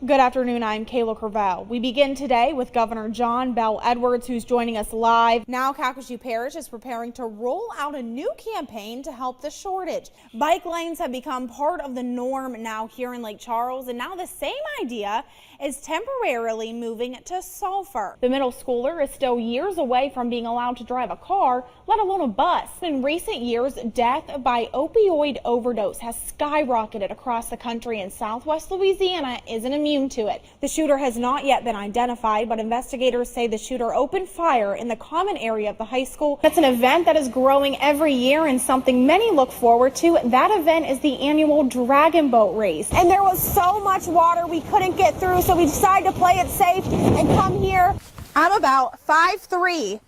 Good afternoon, I'm Kayla Courvell. We begin today with Governor John Bell Edwards, who's joining us live. Now Calcasieu Parish is preparing to roll out a new campaign to help the shortage. Bike lanes have become part of the norm now here in Lake Charles, and now the same idea is temporarily moving to Sulphur. The middle schooler is still years away from being allowed to drive a car, let alone a bus. In recent years, death by opioid overdose has skyrocketed across the country, and Southwest Louisiana isn't immune to it. The shooter has not yet been identified, but investigators say the shooter opened fire in the common area of the high school. It's an event that is growing every year and something many look forward to. That event is the annual Dragon Boat Race. And there was so much water we couldn't get through, so we decided to play it safe and come here. I'm about 5'3",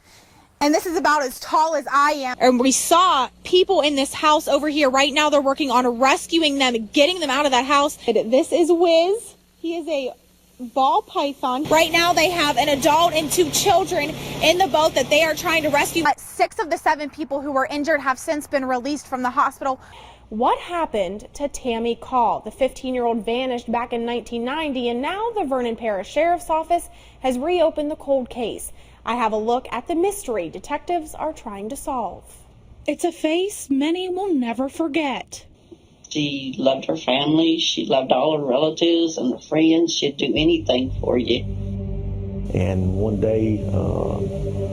and this is about as tall as I am. And we saw people in this house over here. Right now they're working on rescuing them, getting them out of that house. This is Wiz. He is a ball python. Right now they have an adult and 2 children in the boat that they are trying to rescue. 6 of the 7 people who were injured have since been released from the hospital. What happened to Tammy Call? The 15-year-old vanished back in 1990, and now the Vernon Parish Sheriff's Office has reopened the cold case. I have a look at the mystery detectives are trying to solve. It's a face many will never forget. She loved her family. She loved all her relatives and her friends. She'd do anything for you. And one day,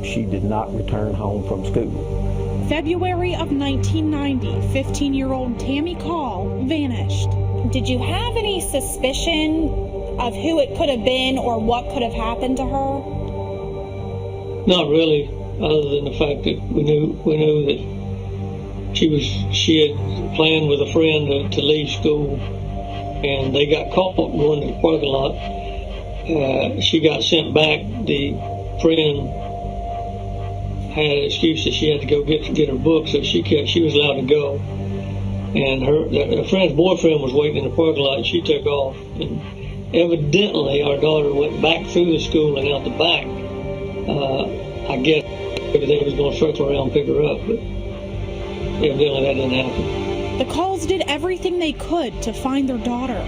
she did not return home from school. February of 1990, 15-year-old Tammy Call vanished. Did you have any suspicion of who it could have been or what could have happened to her? Not really, other than the fact that we knew that she had planned with a friend to leave school, and they got caught going to the parking lot. She got sent back. The friend had an excuse that she had to go get her book, so she was allowed to go. And her friend's boyfriend was waiting in the parking lot, and she took off. And evidently, our daughter went back through the school and out the back. I guess they was going to circle around and pick her up, but evidently that didn't happen. The Calls did everything they could to find their daughter.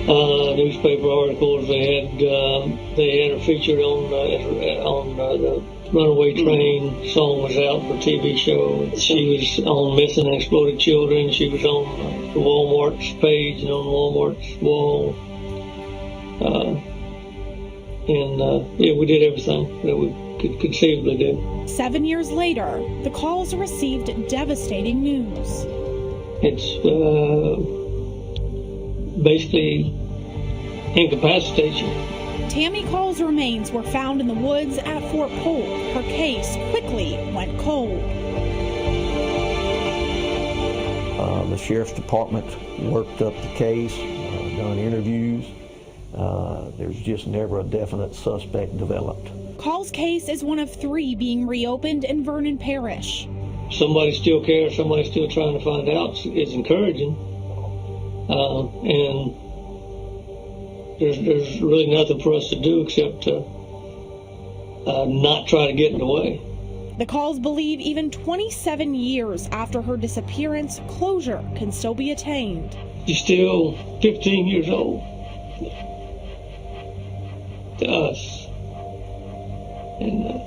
Newspaper articles. They had her featured on the Runaway Train. Song was out for a TV show. She was on Missing and Exploited Children. She was on the Walmart's page and on Walmart's wall. Yeah, we did everything that we could conceivably do. 7 years later, the Calls received devastating news. It's basically incapacitates you. Tammy Call's remains were found in the woods at Fort Polk. Her case quickly went cold. The Sheriff's Department worked up the case, done interviews. There's just never a definite suspect developed. Call's case is one of 3 being reopened in Vernon Parish. Somebody still cares, somebody's still trying to find out. It's encouraging. And there's really nothing for us to do except to not try to get in the way. The Calls believe even 27 years after her disappearance, closure can still be attained. She's still 15 years old to us. And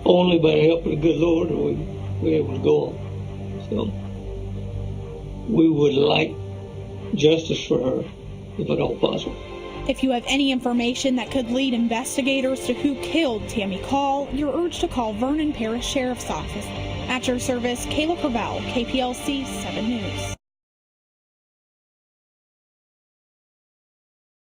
only by the help of the good Lord are we able to go on. So we would like justice for her, if at all possible. If you have any information that could lead investigators to who killed Tammy Call, you're urged to call Vernon Parish Sheriff's Office. At your service, Kayla Courvell, KPLC 7 News.